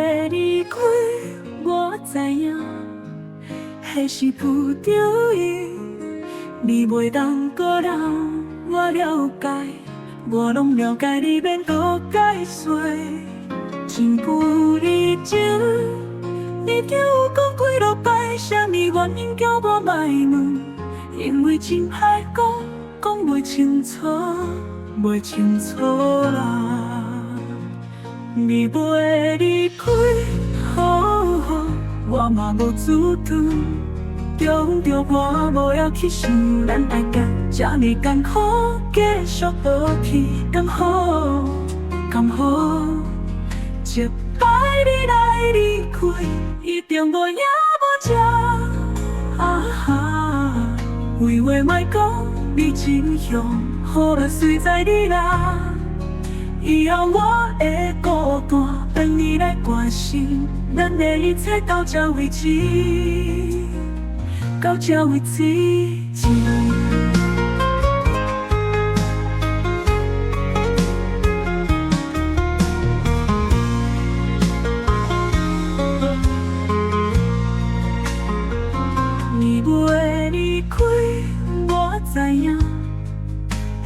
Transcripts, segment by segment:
会离开，我知影，迄是不得已。你袂当搁人，我了解，我拢了解，你免搁解说。真久以前，你就有讲几落摆，啥物原因叫我莫问，因为真歹讲，讲袂清楚，袂清楚啦。你袂离开，我嘛无主张，中着我无要去想咱爱甲这么艰苦，继续落去，刚好，刚好。一摆你来离开，一定无影无迹。废话莫讲，你真凶，好了随在你啦。以后我会孤单，等你来关心。咱的一切到这为止，到这为止。你袂离开，我知影，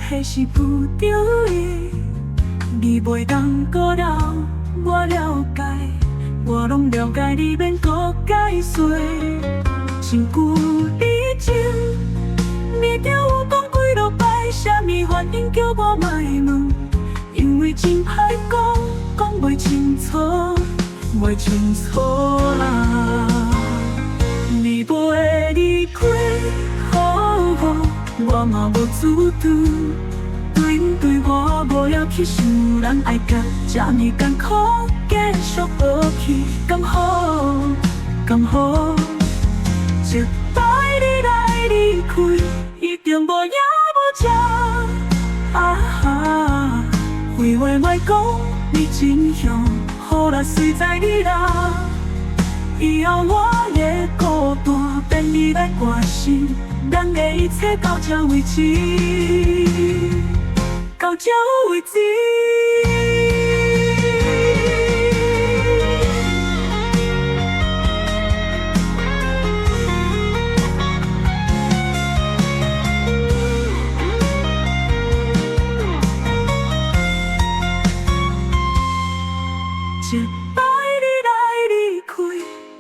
迄是不得已。你袂当搁留，我了解，我拢了解，你免搁解说。真久以前，你就有讲几落摆，啥物原因叫我莫问，因为真歹讲，讲袂清楚，袂清楚啦。你袂离开，我嘛无主张。对我无要去想，咱爱甲这么艰苦，继续落去，刚好，刚好。一摆你来离开，一定无影无迹。废话莫讲，你真凶，好啦随在你啦。以后我会孤单，等你来关心。咱的一切到这为止。到这为止。一摆你来离开，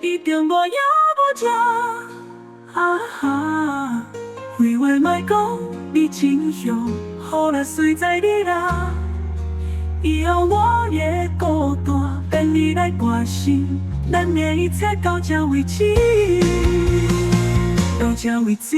一定无影无迹。废话莫讲，你真凶。好啦，随在你啦。以后我会孤单，等你来关心。咱的一切到这为止，到这为止。